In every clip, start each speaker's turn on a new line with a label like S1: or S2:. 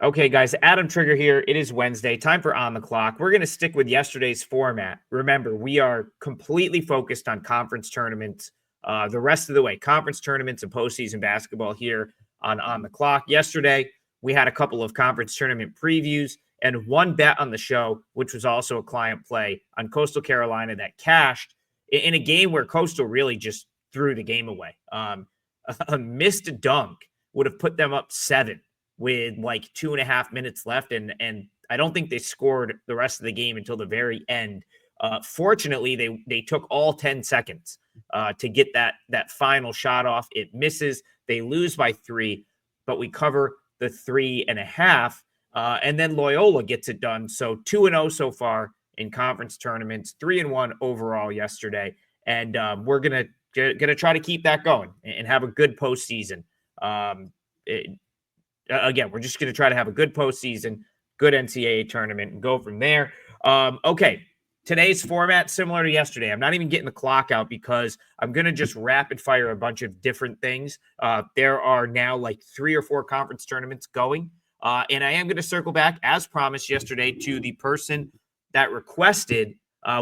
S1: Okay, guys, Adam Trigger here. It is Wednesday. Time for On the Clock. We're going to stick with yesterday's format. Remember, we are completely focused on conference tournaments the rest of the way. Conference tournaments and postseason basketball here on the Clock. Yesterday, we had a couple of conference tournament previews and one bet on the show, which was also a client play on Coastal Carolina that cashed in a game where Coastal really just threw the game away. A missed dunk would have put them up 7 with like 2.5 minutes left. And I don't think they scored the rest of the game until the very end. Fortunately, they took all 10 seconds to get that final shot off. It misses. They lose by 3, but we cover the 3.5. And then Loyola gets it done. So 2-0 so far in conference tournaments, 3-1 overall yesterday. And we're gonna try to keep that going and have a good postseason. Again, we're just going to try to have a good postseason, good NCAA tournament, and go from there. Okay, today's format similar to yesterday. I'm not even getting the clock out because I'm going to just rapid fire a bunch of different things. There are now like 3 or 4 conference tournaments going, and I am going to circle back, as promised yesterday, to the person that requested.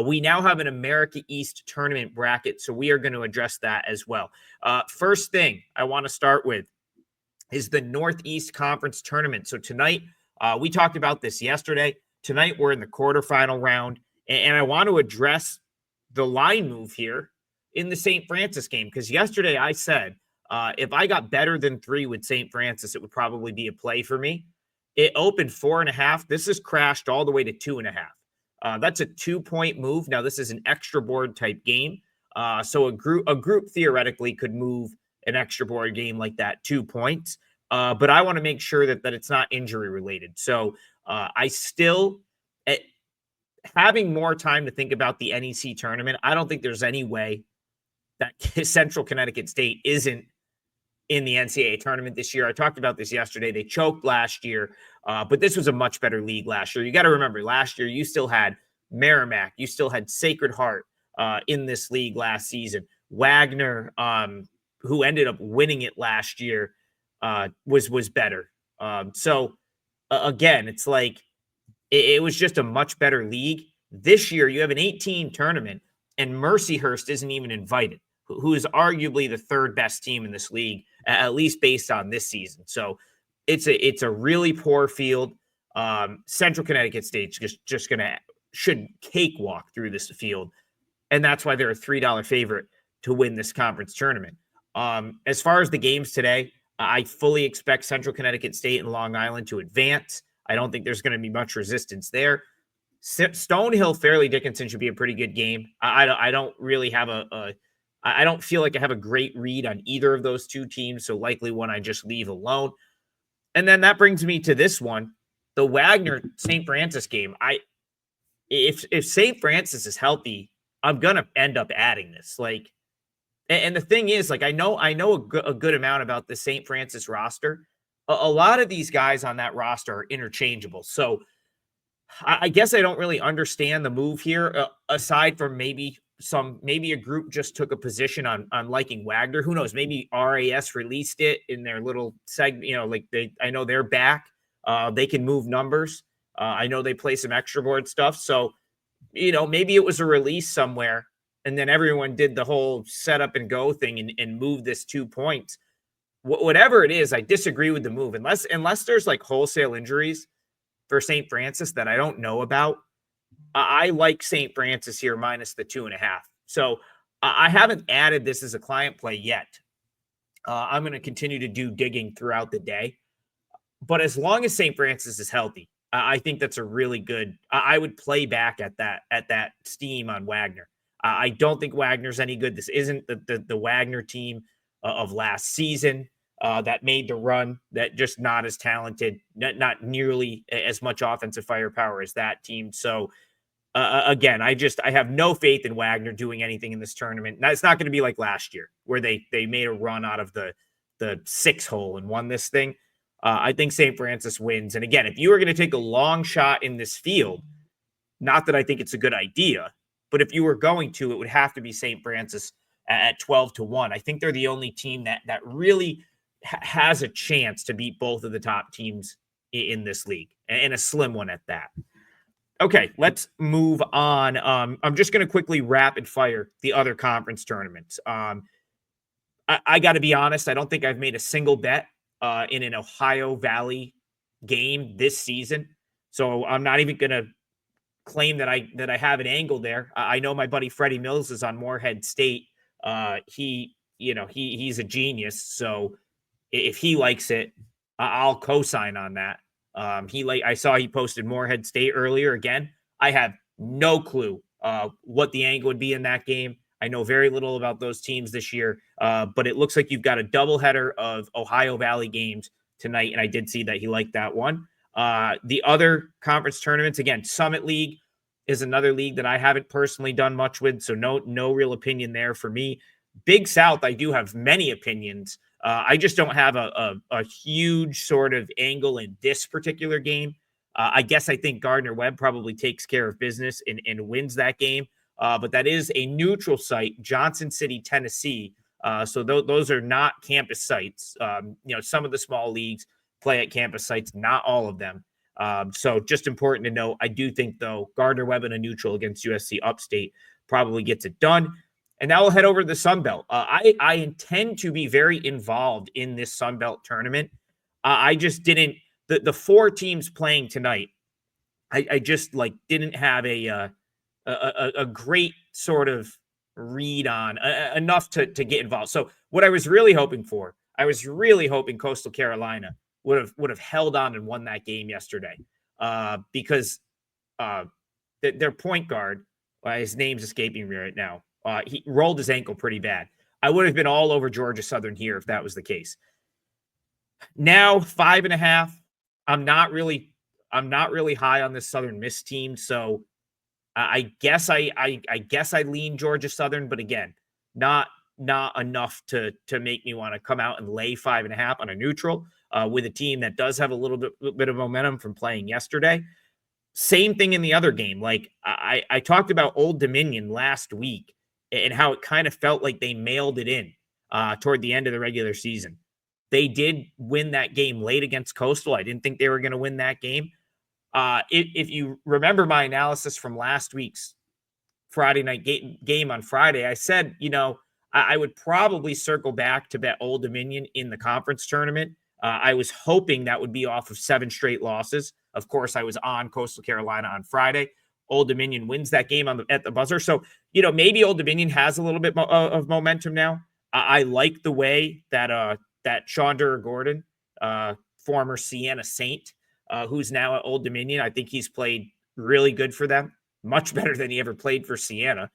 S1: We now have an America East tournament bracket, so we are going to address that as well. First thing I want to start with is the Northeast Conference Tournament. So tonight, we talked about this yesterday. Tonight, we're in the quarterfinal round, and I want to address the line move here in the St. Francis game, because yesterday I said if I got better than 3 with St. Francis, it would probably be a play for me. It opened 4.5. This has crashed all the way to 2.5. That's a 2-point move. Now, this is an extra board type game, so a group theoretically could move an extra board game like that 2 points. But I want to make sure that it's not injury related. So I still, having more time to think about the NEC tournament, I don't think there's any way that Central Connecticut State isn't in the NCAA tournament this year. I talked about this yesterday. They choked last year, but this was a much better league last year. You got to remember, last year you still had Merrimack, you still had Sacred Heart in this league last season. Wagner, who ended up winning it last year, was better. So again, it's like it was just a much better league. This year, you have an 18 tournament, and Mercyhurst isn't even invited, who is arguably the 3rd best team in this league, at least based on this season. So it's a really poor field. Central Connecticut State's just should cakewalk through this field, and that's why they're a $3 favorite to win this conference tournament. As far as the games today, I fully expect Central Connecticut State and Long Island to advance. I don't think there's going to be much resistance there. Stonehill, Fairleigh Dickinson should be a pretty good game. I don't really have I don't feel like I have a great read on either of those 2 teams, so likely one I just leave alone. And then that brings me to this one, the Wagner St. Francis game. If St. Francis is healthy, I'm gonna end up adding this. Like, and the thing is, like, I know a good amount about the St. Francis roster. A lot of these guys on that roster are interchangeable. So I guess I don't really understand the move here, aside from maybe a group just took a position on liking Wagner. Who knows? Maybe RAS released it in their little segment. Like I know they're back. They can move numbers. I know they play some extra board stuff. So, maybe it was a release somewhere. And then everyone did the whole set up and go thing and move this 2 points. Whatever it is, I disagree with the move. Unless there's like wholesale injuries for St. Francis that I don't know about, I like St. Francis here minus the 2.5. So I haven't added this as a client play yet. I'm going to continue to do digging throughout the day. But as long as St. Francis is healthy, I think that's a really good. I would play back at that steam on Wagner. I don't think Wagner's any good. This isn't the Wagner team of last season that made the run, that just not as talented, not nearly as much offensive firepower as that team. So again, I have no faith in Wagner doing anything in this tournament. Now, it's not going to be like last year where they made a run out of the 6 hole and won this thing. I think St. Francis wins. And again, if you were going to take a long shot in this field, not that I think it's a good idea, but if you were going to, it would have to be St. Francis at 12-1. I think they're the only team that really has a chance to beat both of the top teams in this league, and a slim one at that. Okay, let's move on. I'm just going to quickly rapid fire the other conference tournaments. I got to be honest, I don't think I've made a single bet in an Ohio Valley game this season. So I'm not even going to claim that I have an angle there. I know my buddy Freddie Mills is on Morehead State. He's a genius. So if he likes it, I'll co-sign on that. I saw he posted Morehead State earlier. Again, I have no clue what the angle would be in that game. I know very little about those teams this year, but it looks like you've got a doubleheader of Ohio Valley games tonight, and I did see that he liked that one. The other conference tournaments, again, Summit League is another league that I haven't personally done much with, so no real opinion there for me. Big South, I do have many opinions. I just don't have a huge sort of angle in this particular game. I guess I think Gardner-Webb probably takes care of business and wins that game. But that is a neutral site, Johnson City, Tennessee. So those are not campus sites. Some of the small leagues play at campus sites, not all of them. So just important to know, I do think, though, Gardner-Webb in a neutral against USC Upstate probably gets it done. And now we'll head over to the Sun Belt. I intend to be very involved in this Sun Belt tournament. I just didn't – the four teams playing tonight, I just didn't have a great sort of read on enough to get involved. So what I was really hoping for, Coastal Carolina would have held on and won that game yesterday because their point guard, his name's escaping me right now, he rolled his ankle pretty bad. I would have been all over Georgia Southern here if that was the case. Now 5.5. I'm not really high on this Southern Miss team, so I guess I lean Georgia Southern, but again, not enough to make me want to come out and lay 5.5 on a neutral with a team that does have a little bit of momentum from playing yesterday. Same thing in the other game. I talked about Old Dominion last week and how it kind of felt like they mailed it in toward the end of the regular season. They did win that game late against Coastal. I didn't think they were going to win that game. If you remember my analysis from last week's Friday night game on Friday, I said, I would probably circle back to bet Old Dominion in the conference tournament. I was hoping that would be off of 7 straight losses. Of course, I was on Coastal Carolina on Friday. Old Dominion wins that game at the buzzer. So, maybe Old Dominion has a little bit of momentum now. I like the way that Sean Gordon, former Siena Saint, who's now at Old Dominion, I think he's played really good for them, much better than he ever played for Siena.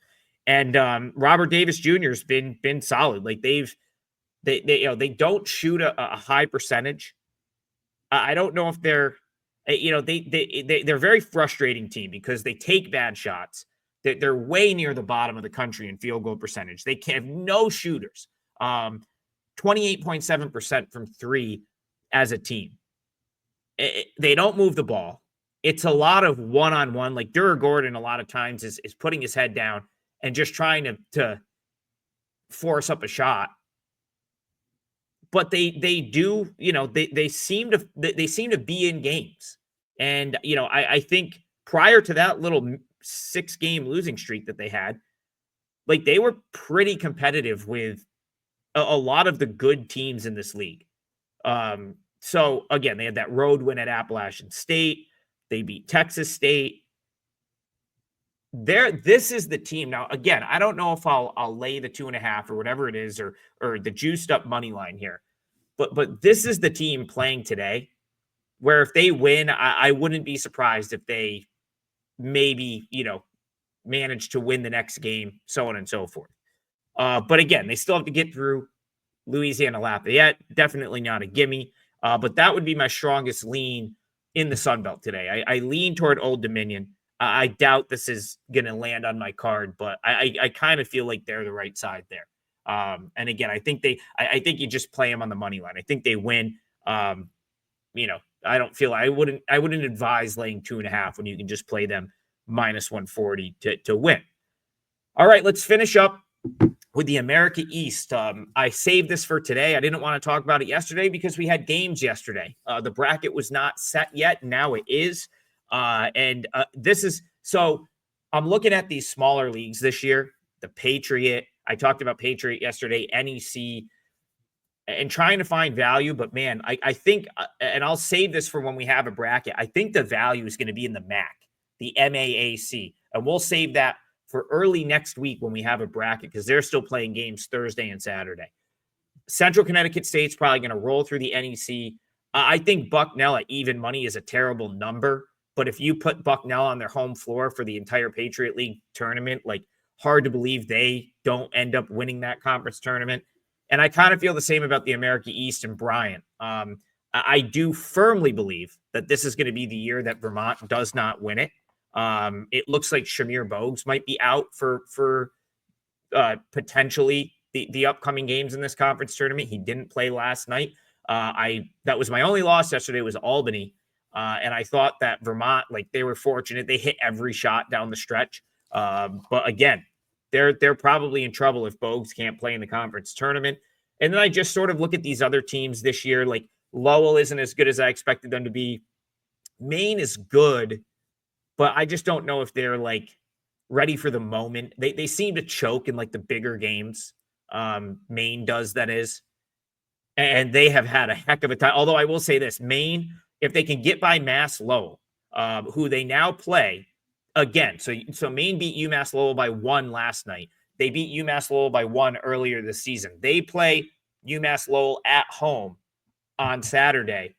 S1: And Robert Davis Jr. has been solid. They don't shoot a high percentage. I don't know if they're a very frustrating team because they take bad shots. They're way near the bottom of the country in field goal percentage. They have no shooters. 28.7% from 3 as a team. They don't move the ball. It's a lot of one-on-one. Like Gordon a lot of times is putting his head down and just trying to force up a shot. But they do, they seem to be in games. And, I think prior to that little 6-game losing streak that they had, they were pretty competitive with a lot of the good teams in this league. So again, they had that road win at Appalachian State. They beat Texas State. This is the team. Now, again, I don't know if I'll lay the 2.5 or whatever it is, or the juiced up money line here. But this is the team playing today where if they win, I wouldn't be surprised if they maybe, manage to win the next game, so on and so forth. But again, they still have to get through Louisiana Lafayette. Definitely not a gimme. But that would be my strongest lean in the Sun Belt today. I lean toward Old Dominion. I doubt this is going to land on my card, but I kind of feel like they're the right side there. And again, I think you just play them on the money line. I think they win. I wouldn't advise laying 2.5 when you can just play them -140 to win. All right, let's finish up with the America East, I saved this for today. I didn't want to talk about it yesterday because we had games yesterday. The bracket was not set yet. Now it is. And this is so I'm looking at these smaller leagues this year. The Patriot, I talked about Patriot yesterday, NEC, and trying to find value. But man, I think, and I'll save this for when we have a bracket, I think the value is going to be in the MAC, the MAAC. And we'll save that for early next week when we have a bracket because they're still playing games Thursday and Saturday. Central Connecticut State's probably going to roll through the NEC. I think Bucknell at even money is a terrible number. But if you put Bucknell on their home floor for the entire Patriot League tournament, like hard to believe they don't end up winning that conference tournament. And I kind of feel the same about the America East and Bryant. I do firmly believe that this is going to be the year that Vermont does not win it. It looks like Shamir Bogues might be out for potentially the upcoming games in this conference tournament. He didn't play last night. That was my only loss yesterday was Albany. And I thought that Vermont, like they were fortunate. They hit every shot down the stretch. But again, they're probably in trouble if Bogues can't play in the conference tournament. And then I just sort of look at these other teams this year. Like Lowell isn't as good as I expected them to be. Maine is good, but I just don't know if they're like ready for the moment. They seem to choke in like the bigger games. Maine does, that is. And they have had a heck of a time. Although I will say this, Maine, if they can get by Mass Lowell, who they now play again. So Maine beat UMass Lowell by 1 last night. They beat UMass Lowell by 1 earlier this season. They play UMass Lowell at home on Saturday.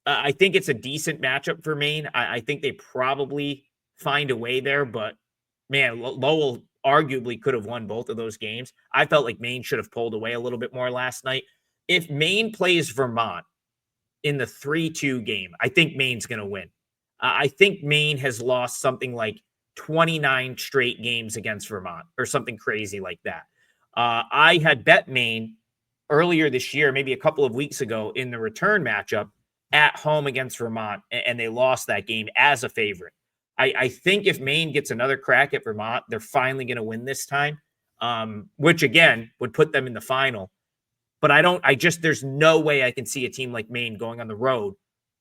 S1: I think it's a decent matchup for Maine. I think they probably find a way there, but man, Lowell arguably could have won both of those games. I felt like Maine should have pulled away a little bit more last night. If Maine plays Vermont in the 3-2 game, I think Maine's going to win. I think Maine has lost something like 29 straight games against Vermont or something crazy like that. I had bet Maine earlier this year, maybe a couple of weeks ago, in the return matchup at home against Vermont, and they lost that game as a favorite. I think if Maine gets another crack at Vermont, they're finally going to win this time, which again would put them in the final. But there's no way I can see a team like Maine going on the road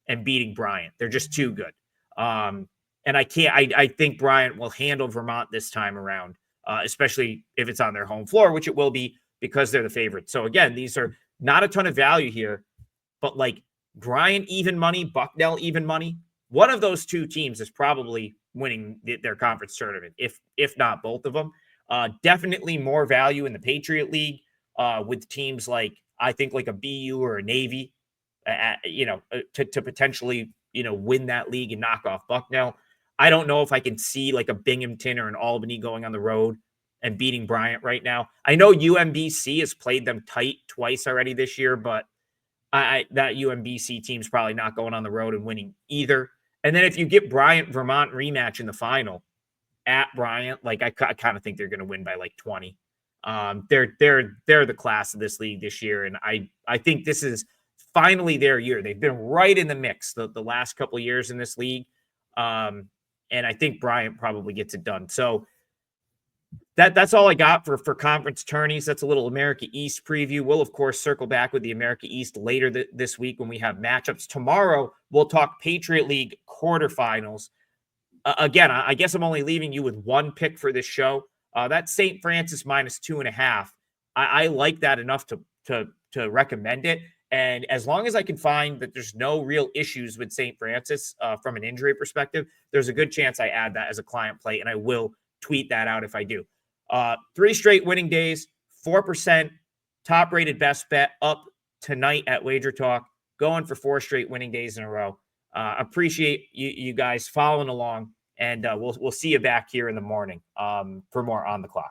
S1: and beating Bryant. They're just too good. And I think Bryant will handle Vermont this time around, especially if it's on their home floor, which it will be because they're the favorite. So again, these are not a ton of value here, but like Bryant even money, Bucknell even money. One of those two teams is probably winning their conference tournament, if not both of them. Definitely more value in the Patriot League with teams like, I think like a BU or a Navy, to potentially, win that league and knock off Bucknell. I don't know if I can see like a Binghamton or an Albany going on the road and beating Bryant right now. I know UMBC has played them tight twice already this year, but that UMBC team's probably not going on the road and winning either. And then if you get Bryant Vermont rematch in the final at Bryant, like I kind of think they're going to win by like 20. They're the class of this league this year, and I think this is finally their year. They've been right in the mix the last couple of years in this league, and I think Bryant probably gets it done. So that's all I got for conference tourneys. That's a little America East preview. We'll, of course, circle back with the America East later this week when we have matchups. Tomorrow, we'll talk Patriot League quarterfinals. Again, I guess I'm only leaving you with one pick for this show. That's St. Francis minus 2.5. I like that enough to recommend it. And as long as I can find that there's no real issues with St. Francis from an injury perspective, there's a good chance I add that as a client play, and I will tweet that out if I do. 3 straight winning days, 4% top-rated best bet up tonight at WagerTalk, going for 4 straight winning days in a row. Appreciate you guys following along, and we'll see you back here in the morning for more On the Clock.